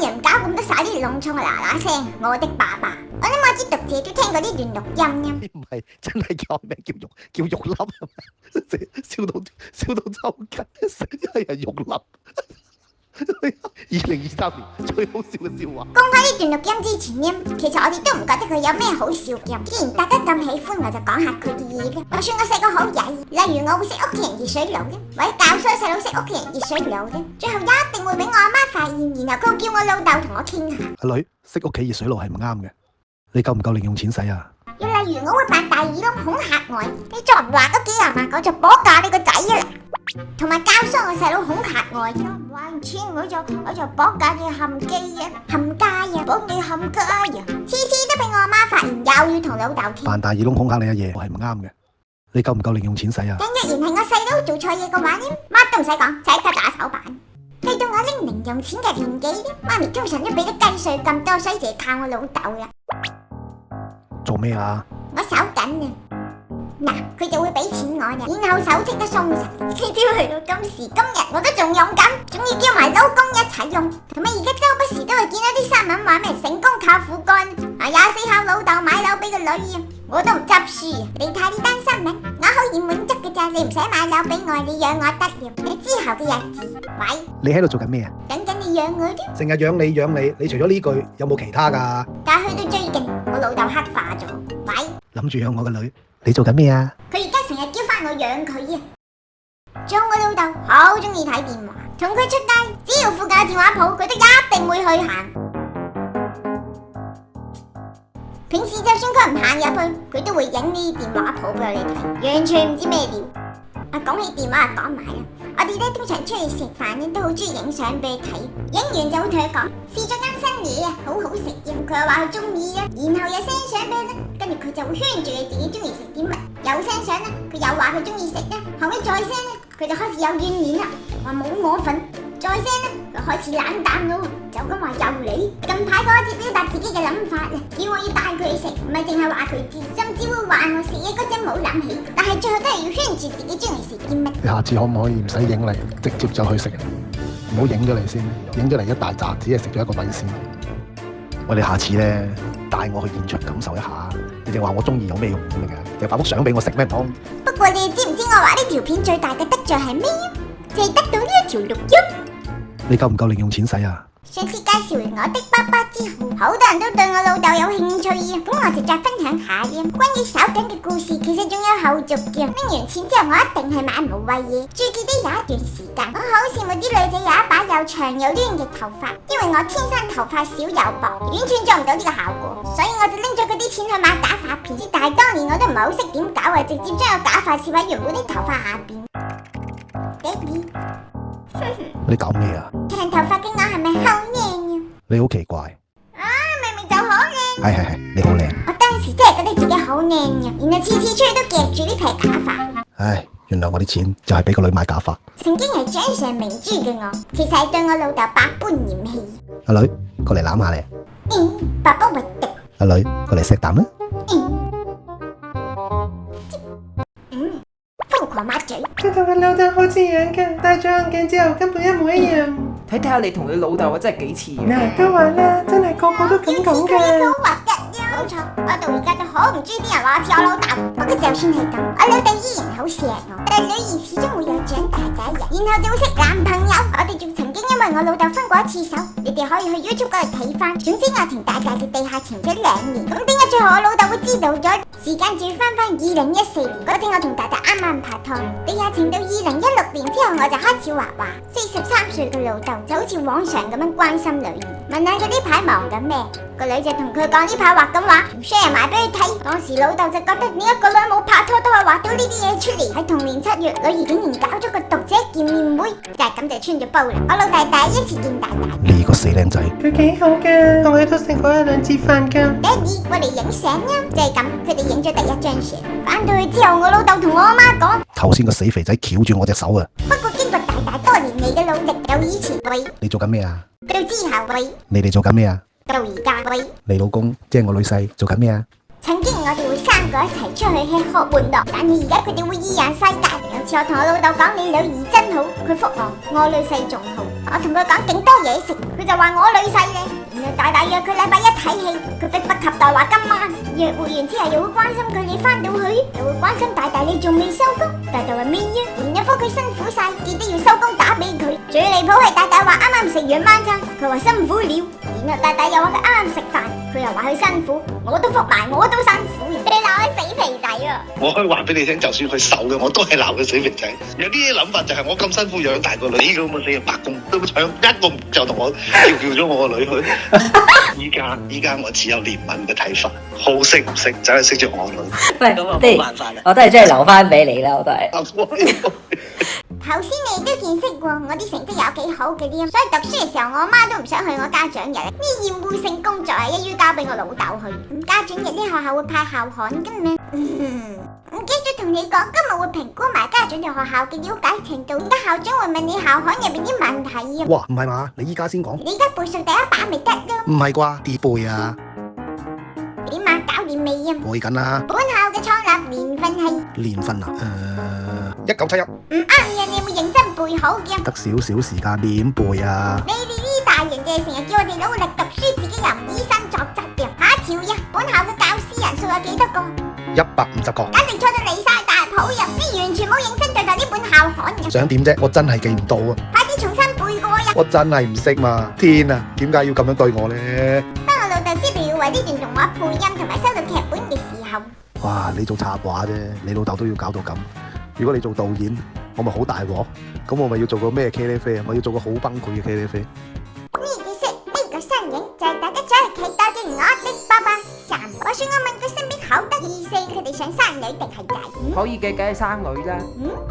又唔搞咁多晒啲農蟲啊，嗱嗱聲，我的爸爸。我諗我知讀者都聽過呢段錄音唔係真係叫名叫肉粒，笑到抽筋，成日係肉粒。2023年最好笑嘅笑話。公開呢段錄音之前呢，其實我哋都唔覺得佢有咩好笑嘅。既然大家咁喜歡，我就講下佢嘅嘢啦。我算我細個好曳，例如我會識屋企人熱水爐嘅，或者教衰細佬識屋企人熱水爐嘅，最後一定會俾我阿媽發現，然後佢會叫我老豆同我傾下。阿女，識屋企熱水爐係唔啱嘅，你夠唔夠零用錢使啊？又例如我會扮大耳窿恐嚇我，你再唔還嗰幾廿萬，我就綁架你個仔啦。同埋教唆我細佬恐嚇我，唔還錢我就綁架你冚機啊、冚家啊、綁你冚家啊，次次都俾我阿媽發現，又要同老豆傾。扮大耳窿恐嚇你阿爺係唔啱嘅，你夠唔夠零用錢使啊？咁若然係我細佬做錯嘢嘅話呢，乜都唔使講，即刻打手板。去到我拎零用錢嘅年紀呢，媽咪通常都俾得雞碎咁多，所以就靠我老豆啦。做咩啊？我手緊啊！嗱，佢就會俾錢我嘅，然後手即刻鬆晒。呢招去到今時今日，我都仲用緊，仲要叫埋老公一齊用。同埋而家周不時都會見到啲新聞話咩成功靠父幹，24孝老豆買樓俾個女啊！我都唔執輸啊！你睇呢單新聞，我好易滿足嘅咋，你唔使買樓俾我，你養我得了。你之後嘅日子，喂，你喺度做緊咩啊？等緊你養我啫。成日養你，你除咗呢句有冇其他㗎？但係去到最近，我老豆黑化咗，喂，諗住養我個女，你做緊咩啊？佢而家成日叫翻我養佢啊！仲我老豆好中意睇電話，同佢出街，只要附近有電話鋪，佢都一定會去行。平時就算佢唔行入去，佢都會影呢電話鋪俾我哋睇，完全唔知咩料。講起電話講埋啦，我哋咧通常出去食飯咧都好中意影相俾佢睇，影完就會同佢講試咗間新嘢啊，好好食嘅，佢又話佢中意啊，然後又 send 相俾佢啦，跟住佢就會圈住你自己中意食啲乜，又 send 相啦，佢又話佢中意食啦，後尾再 send 咧，佢就開始有怨言啦，話冇我份，再 send 咧，佢開始冷淡咯，就咁話又你。近排嗰一次表達自己嘅諗法啊，叫我要帶佢去食，唔係淨係話佢知，甚至會話我食嘢嗰陣冇諗起，但係最後都係要圈住自己中意食啲乜。你下次可唔可以唔使影嚟，直接就去食？唔好影咗嚟先，影咗嚟一大紮，只係食咗一個米線。喂，你下次咧帶我去現場感受一下，你哋話我中意有咩用咁嘅？就發幅相俾我食咩唔通？不過你知唔知我話呢條片最大嘅得着係咩啊？就係得到呢一條錄音。你夠唔夠零用錢使啊？上次介紹完我的爸爸之後，好多人都對我老豆有興趣啊，咁我就再分享下嘅關於手緊嘅故事，其實仲有後續嘅。拎完錢之後，我一定係買無謂嘢。最記得有一段時間，我好羨慕啲女仔有一把又長又攣嘅頭髮，因為我天生頭髮少又薄，完全做唔到呢個效果，所以我就拎咗嗰啲錢去買假髮片。但係當年我都唔係好識點搞啊，直接將個假髮攝喺原本啲頭髮下邊。爹哋，你搞咩啊？長頭髮嘅我係咪好靚啊？你好奇怪。明明就好靚。係，你好靚。我當時真係覺得自己好靚啊，然後次次出去都夾住呢撇假髮。唉，原來我啲錢就係俾個女買假髮。曾經係掌上明珠嘅我，其實係對我老豆百般嫌棄。阿女，過嚟攬下你。爸爸核突。阿女，過嚟錫啖啦。瘋狂抹嘴。佢同佢老豆好似樣㗎，戴咗眼鏡之後根本一模一樣。睇下你同你老豆啊，真係幾似嘅。嗱，都話啦，真係個個都咁講㗎。好核突呀！冇錯，我到而家都好唔中意啲人話似我老豆。不過就算係咁，我老豆依然好錫我。但係女兒始終會有長大嘅一日，然後就會識男朋友。我哋仲曾經因為我老豆分過一次手，你哋可以去 YouTube 嗰度睇翻。總之我同大大嘅地下情咗2年。咁點解最後我老豆會知道咗？時間仲要翻2014年嗰陣，我同大大啱啱拍拖。地下情到2016年之後，我就開始畫畫。43歲嘅老豆就好似往常咁樣關心女兒，問下佢呢排忙緊咩。個女就同佢講呢排畫緊畫，share 埋俾佢睇。當時老豆就覺得點解個女冇拍拖都可以畫到呢啲嘢出嚟。喺同年7月，女兒竟然搞咗個讀者見面會，就係咁就穿咗煲啦。我老大第一次見大大，呢個死靚仔，佢幾好㗎，同佢都食過1-2次飯㗎。爹哋，我哋影相啊！就係咁，佢哋影咗第一張相。返到去之後，我老豆同我阿媽講：頭先個死肥仔翹住我隻手啊！不過經過大大多年嚟嘅努力，由以前喂，你做緊咩啊？到之後喂，你哋做緊咩啊？到而家喂，你老公即係我女婿做緊咩啊？曾經我哋會3個一齊出去吃喝玩樂，但係而家佢哋會二人世界。有次我同我老豆講你女兒真好，佢覆我女婿仲好。我同佢講勁多嘢食，佢就話我女婿咧。然後大大約佢禮拜一睇戲，佢迫不及待話今晚約會完之後又會關心佢你翻到去，又會關心大大你仲未收工。大大話咩啊？連一科佢辛苦晒，記得要收工打俾佢。最離譜係大大話啱啱食完晚餐，佢話辛苦了。然後大大又話佢啱啱食飯，佢又話佢辛苦，我都覆埋我都辛苦。你鬧佢死肥仔啊！我可以話俾你聽，就算佢瘦嘅，我都係鬧佢死肥仔。有啲諗法就係我咁辛苦養大個女，呢個咁嘅死人白公都搶一個就同我叫咗我個女去。依家我只有憐憫嘅睇法，好識唔識就係識咗我女。喂，咁啊冇辦法啦，我都係真係留翻俾你啦，我都係。頭先你都見識過我啲成績有幾好嘅啲，所以讀書嘅時候我媽都唔想去我家長日。呢厭惡性工作係一於交俾我老豆去。咁家長日啲學校會派校刊嘅咩？唔記得同你講，今日會評估埋家長對學校嘅了解程度。而家校長會問你校刊入邊啲問題啊。哇，唔係嘛？你依家先講？你而家背熟第一把咪得咯？唔係啩？啲背啊？點啊？搞掂未啊？背緊啦。本校嘅創立年份係年份啊？1971。唔啱嘅，你會認真背好嘅。得少少時間點背啊？你哋呢大人就係成日叫我哋努力讀書，自己又唔以身作則嘅。下一條呀，本校嘅教師人數有幾多個？150個。簡直錯到離晒大譜呀！你完全冇認真對待呢本校刊嘅。想點啫？我真係記唔到啊！快啲重新背過呀！我真係唔識嘛！天啊，點解要咁樣對我呢？當我老豆知道要為呢段動畫配音同埋收到劇本嘅時候，哇！你做插畫啫，你老豆都要搞到咁。如果你做導演，我咪好大鑊。咁我咪要做個咩茄喱啡啊？我要做個好崩潰嘅茄喱啡。呢隻色呢個身影就係大家最期待嘅我的爸爸3。我算我問佢身邊好得意4，佢哋想生女定係仔？可以嘅，梗係生女啦。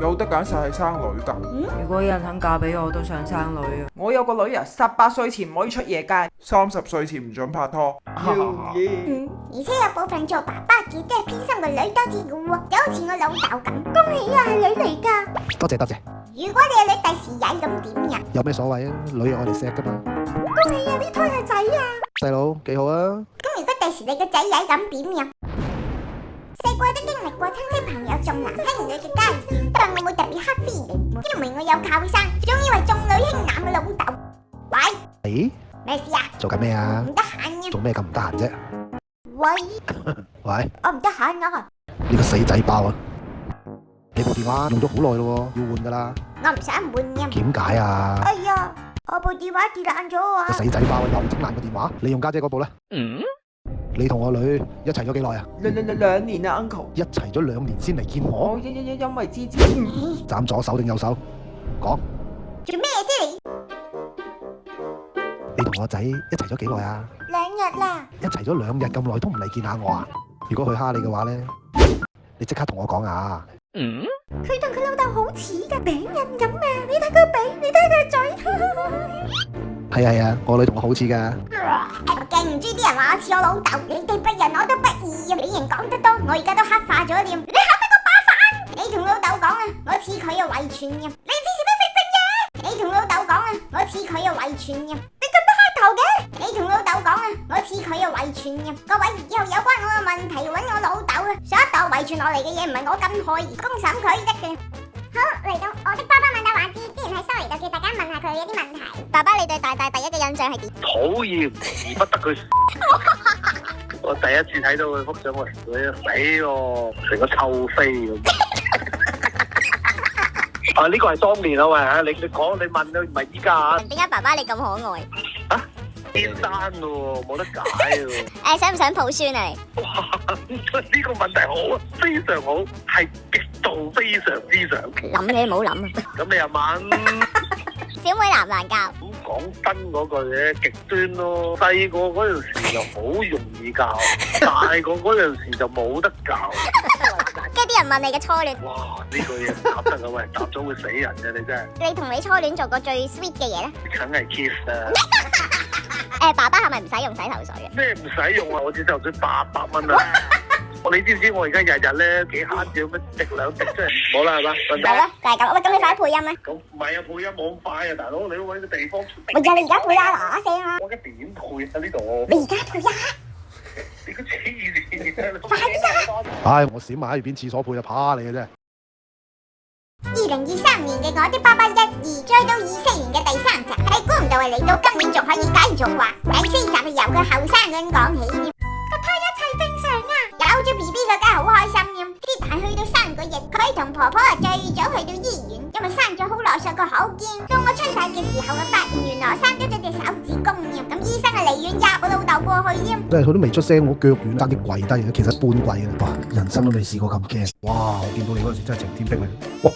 有得揀實係生女㗎。如果有人肯嫁俾我，都想生女啊。我有個女啊，18歲前唔可以出夜街，30歲前唔准拍拖。而且有部分做爸爸嘅都係偏心個女多啲嘅喎，就好似我老豆咁。恭喜啊，係女嚟㗎！多謝多謝。如果你個女第時曳咁點呀？有咩所謂啊？女係我哋錫㗎嘛。恭喜啊，呢胎係仔啊！細佬幾好啊！咁如果第時你個仔曳咁點呀？細個都經歷過親戚朋友重男輕女嘅階段，但我冇特別黑 feeling，因為我有靠生，總以為重女輕男嘅老豆。喂？咦？咩事啊？做緊咩啊？唔得閒啊！做咩咁唔得閒啫？喂？喂？我唔得閒啊！呢個死仔包啊！你部電話用咗好耐咯，要換噶啦。我唔想換呀。點解啊？哎呀，我部電話跌爛咗啊！個死仔包又整爛個電話，你用家姐嗰部啦。你同我女一齊咗幾耐啊？2年啊 ，uncle。一齊咗2年先嚟見我。我因為之前斬左手定右手？講。做咩啫你？你同我仔一齊咗幾耐啊2日啦。一齊咗2日咁耐都唔嚟見下我啊？如果佢蝦你嘅話咧，你即刻同我講啊！佢同佢老豆好似㗎，餅印咁啊！你睇佢鼻，你睇佢嘴。係啊，我女同我好似㗎。我勁唔知啲人話我似我老豆，你哋不仁我都不義啊！你人講得多，我而家都黑化咗臉。你考得個把飯？你同老豆講啊，我似佢嘅遺傳嘅。你之前都識食嘢。你同老豆講啊，我似佢嘅遺傳嘅。你咁多黑頭嘅？你同老豆講啊，我似佢嘅遺傳嘅。各位以後有關我嘅問題揾我老豆啊，上一代遺傳落嚟嘅嘢唔係我咁可以公審佢得嘅。好，嚟到我的爸爸問答環節，之前喺收嚟就叫大家問下佢一啲問題。爸爸，你對大大第一嘅印象係點？討厭而不得佢。我第一次睇到佢幅相，我死咯，成個臭飛咁。啊，呢個係當年啊喂，你講你問啊，唔係依家啊。點解爸爸你咁可愛？啊，天生咯，冇得解咯。想唔想抱孫啊你？哇，呢個問題好啊，非常好，係極度非常之想。諗你都唔好諗啊！咁你又問？小妹難唔難教？咁講真嗰句嘢，極端咯。細個嗰陣時就好容易教，大個嗰陣時就冇得教。跟住啲人問你嘅初戀。哇！呢個嘢唔答得啊喂，答咗會死人嘅你真係。你同你初戀做過最 sweet 嘅嘢咧？梗係 kiss 啦。爸爸係咪唔使用洗頭水啊？咩唔使用啊？我隻洗頭水800蚊啊！你知唔知我而家日日咧幾慳少乜滴2滴出嚟？好啦係嘛？好啦，就係咁。喂，咁你快啲配音啦！咁唔係啊，配音冇咁快啊，大佬，你都揾個地方。咪就係你而家配啦，嗱嗱聲啊！我而家點配啊呢度？你而家配啊！你個黐線嘅！快啲啊！唉，我閃埋喺邊廁所配就怕你嘅啫。 2023年嘅我的爸爸1、2，再到24年嘅第3集，係估唔到係嚟到今年仲可以繼續話，第4集係由佢後生嗰陣講起添。個胎一切正常啊，有咗 BB 佢梗係好開心添。之但去到3個月，佢同婆婆最早去到醫院，因為生咗好耐上個好驚。到我出世嘅時候，我發現原來生咗隻手指公添。咁醫生啊離遠入我老豆過去添。真係佢都未出聲，我腳軟爭啲跪低嘅，其實半跪嘅。哇！人生都未試過咁驚。哇！我見到你嗰陣時真係晴天霹靂。哇！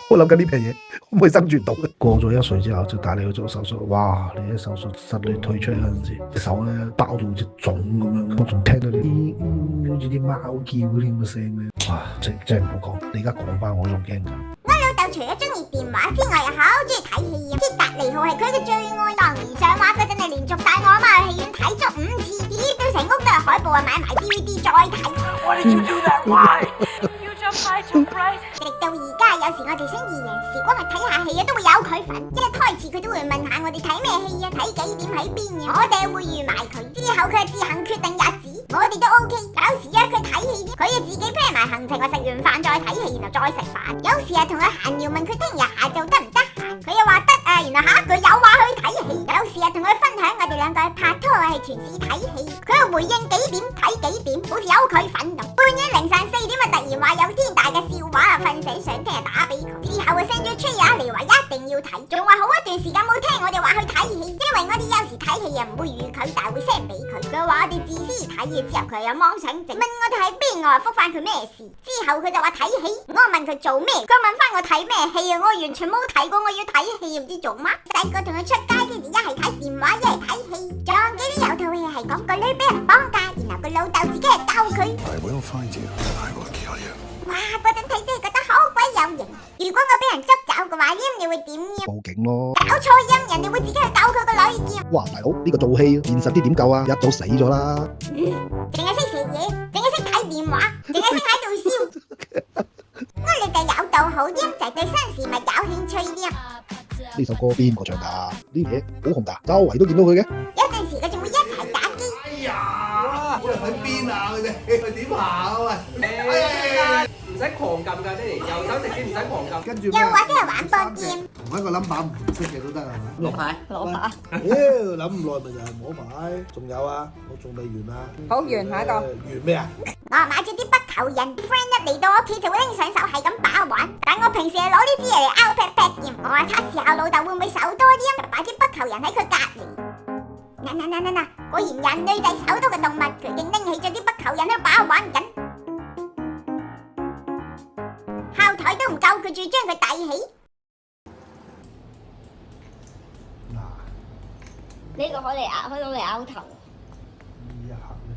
我諗緊呢皮嘢可唔可以生存到咧？過咗1歲之後就帶你去做手術。哇！你喺手術室裏退出嚟嗰陣時，隻手咧包到好似腫咁樣，我仲聽到你好似啲貓叫嗰啲咁嘅聲咧。哇！真係唔好講，你而家講翻我仲驚㗎。我老豆除咗中意電話之外，又好中意睇戲。鐵達尼號係佢嘅最愛。當年上畫嗰陣係連續帶我阿媽去戲院睇足5次，貼到成屋都係海報啊，買埋 DVD 再睇。Why did you do that? Why? You jump high too bright. 直到而家，有時我哋想二人時光去睇下戲啊，都會有佢份。一開始佢都會問下我哋睇咩戲啊，睇幾點喺邊嘅，我哋會預埋佢。之後佢係自行決定日子，我哋都 OK。有時約佢睇戲，佢又自己 plan 埋行程，話食完飯再睇戲，然後再食飯。有時係同佢閒聊，問佢聽日下晝得唔得閒，佢又話得啊，然後下一句又話去睇戲。有時係同佢分享我哋兩個去拍拖係團試睇戲，佢又回應幾點睇幾點，好似有佢份咁。半夜凌晨4點啊，突然話有天大嘅笑話啊，瞓醒想聽日打俾佢，之後啊 send 咗出嚟嚟話一定要睇，仲話好一段時間冇聽我哋話去睇戲，因為我哋有時睇戲又唔會預佢，但係會 send 俾佢。佢話我哋自私睇嘢之後，佢又妄想症，問我哋喺邊，我話覆翻佢咩事，之後佢就話睇戲，我問佢做咩，佢問翻我睇咩戲啊，我完全冇睇過我要睇戲，唔知做乜。細個同佢出街嗰時，一係睇電話，一係睇戲，仲記得有套戲係講個女俾人綁架，然後個老豆自己係救佢。哇！嗰陣睇真係覺得好鬼有型。如果我俾人捉走嘅話，你會點樣？報警咯！搞錯音，人哋會自己去救佢個女添。哇！大佬呢個做戲，現實啲點救啊？一早死咗啦！淨係識食嘢，淨係識睇電話，淨係識喺度笑。我哋就有道好音，就係對新事物有興趣添。呢首歌邊個唱㗎？呢嘢好紅㗎，周圍都見到佢嘅。有陣時佢仲會一齊打機。哎呀，我哋喺邊啊？佢哋佢點行啊？喂！唔使狂撳㗎，爹哋，右手直接唔使狂撳。跟住又或者係玩波 game。同一個 number 唔識嘅都得係嘛？攞牌，攞牌。妖諗唔耐咪就係摸牌。仲有啊，我仲未完啊。好，完下一個。完咩啊？我買咗啲北球人 friend 一嚟到我屋企就會拎上手係咁把玩，但我平時係攞呢啲嘢嚟拗劈劈添。我話測試下老豆會唔會手多啲，就擺啲北球人喺佢隔離。嗱，果然人類就係手多嘅動物，佢竟拎起咗啲北球人喺度把玩緊。後台都唔夠，佢仲要將佢遞起。呢個可以攞嚟拗頭。呢一刻咧。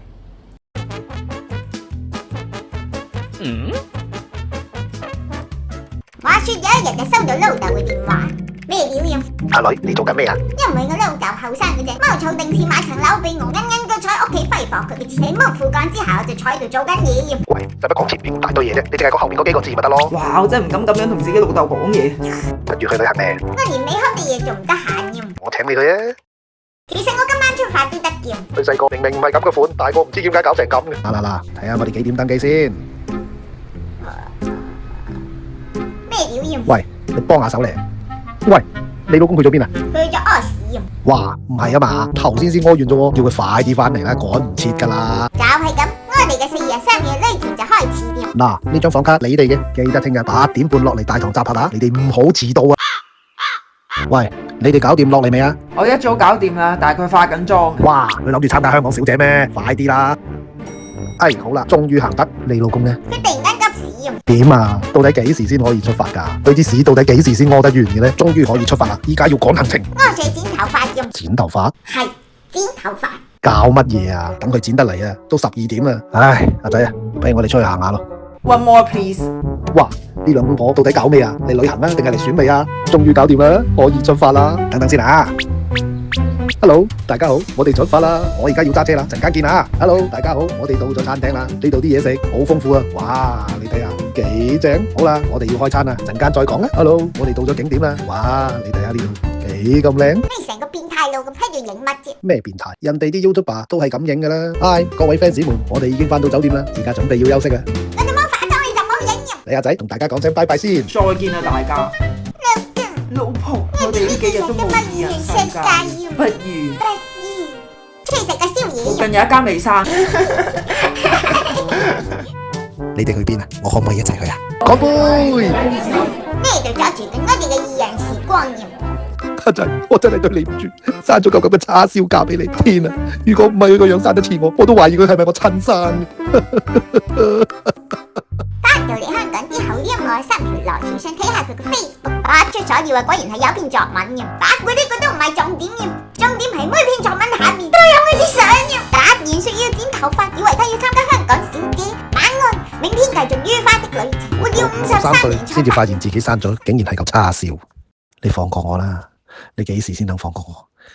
話說有一日就收到老豆嘅電話，咩料用？阿女，你做緊咩啊？因為我老豆後生嗰隻貓儲定錢買層樓俾我，啱佢坐喺屋企揮霍佢嘅錢，喺冇父幹之下，我就坐喺度做緊嘢要。喂，使乜講前面咁大堆嘢啫？你淨係講後面嗰幾個字咪得咯？哇！我真係唔敢咁樣同自己老豆講嘢。跟住去旅行咧，我連美好嘅嘢仲唔得閒要。我請你去啊！其實我今晚出發都得嘅。佢細個明明唔係咁嘅款，大個唔知點解搞成咁嘅。嗱，睇下我哋幾點登記先。咩料要？喂，你幫下手嚟。喂，你老公去咗邊啊？去咗屙屎。哇，唔係啊嘛，頭先屙完啫喎，叫佢快啲翻嚟啦，趕唔切噶啦。就係咁，我哋嘅4日3夜旅程就開始了。嗱，呢張房卡你哋嘅，記得聽日8點半落嚟大堂集合啊！你哋唔好遲到啊！喂，你哋搞掂落嚟未啊？我一早搞掂啦，但係佢化緊妝。哇，佢諗住參加香港小姐咩？快啲啦！哎，好啦，終於行得。你老公呢？佢突然間急屎咁。點啊？到底幾時先可以出發㗎？佢啲屎到底幾時先屙得完嘅呢？終於可以出發啦！依家要趕行程。屙水剪頭髮用。剪頭髮？係剪頭髮。搞乜嘢啊？等佢剪得嚟啊！都12點啦。唉，阿仔啊，不如我哋出去行下咯。One more please。哇！呢兩公婆到底搞咩啊？嚟旅行啊，定係嚟選美啊？終於搞掂啦，可以出發啦！等等先啊 ！Hello， 大家好，我哋出發啦！我而家要揸車啦，陣間見啊 ！Hello， 大家好，我哋到咗餐廳啦，呢度啲嘢食好豐富啊！哇，你睇下幾正！好啦，我哋要開餐啦，陣間再講啦。Hello， 我哋到咗景點啦！哇，你睇下呢度幾咁靚！你成個變態佬路咁喺度影乜啫？咩變態？人哋啲 YouTuber 都係咁影㗎啦。唉，各位 fans 們，我哋已經返到酒店啦，而家準備要休息啊。我哋冇化妝你就冇影嘅。你阿仔同大家講聲拜拜先。再見啊大家。老婆，我哋呢幾日都冇二人世界，不如出去食個宵夜。附近有一間未生。你哋去邊啊？我可唔可以一齊去啊？乾杯！呢度阻住緊我哋嘅二人時光嘅。家陣，我真係對你唔住，生咗嚿咁嘅叉燒嫁俾你。天啊！如果唔係佢個樣生得似我都懷疑佢係咪我親生。翻到嚟香港之後，我3條來條信睇下佢個 Facebook， 不出所料啊，果然係有篇作文嘅。不過呢個都唔係重點嘅，重點係每篇作文下面都有我啲相嘅。突然說要剪頭髮，以為他要參加香港小姐。晚安，明天繼續愉快的旅程。我要53年先至發現自己生咗，竟然係嚿叉燒。你放過我啦！你幾時先能放過我？